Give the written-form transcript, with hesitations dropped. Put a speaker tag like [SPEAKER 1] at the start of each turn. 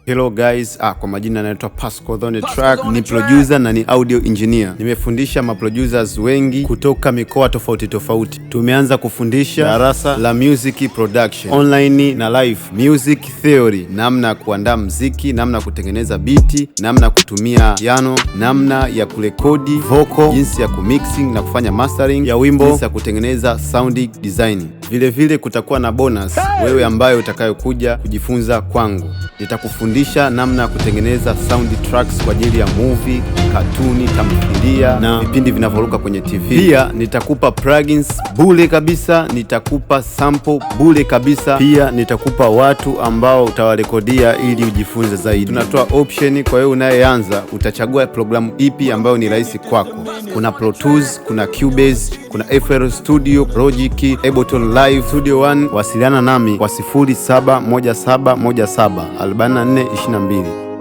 [SPEAKER 1] Hello guys, kwa majina naitwa Pasco on the track, ni producer na ni audio engineer. Nimefundisha maproducers wengi kutoka mikoa tofauti tofauti. Tumeanza kufundisha darasa la music production, online na live, music theory, namna ya kuandaa mziki, namna ya kutengeneza beat, namna ya kutumia piano, namna ya kurekodi vocal, jinsi ya kumixing na kufanya mastering ya wimbo, jinsi ya kutengeneza sound design. Vile vile kutakuwa na bonus wewe ambaye utakayokuja kujifunza kwangu. Nitakufundisha namna ya kutengeneza soundtracks kwa ajili ya movie, katuni, tamthilia na vipindi vinavyoruka kwenye TV. Pia nitakupa plugins bure kabisa, nitakupa sample bure kabisa. Pia nitakupa watu ambao utawarekodia ili ujifunze zaidi. Tunatoa option kwa wewe unayeanza, utachagua programu ipi ambayo ni rahisi kwako. Kuna Pro Tools, kuna Cubase, kuna FL Studio, Logic, Ableton Live, Studio One. Wasiliana nami kwa 0717174422.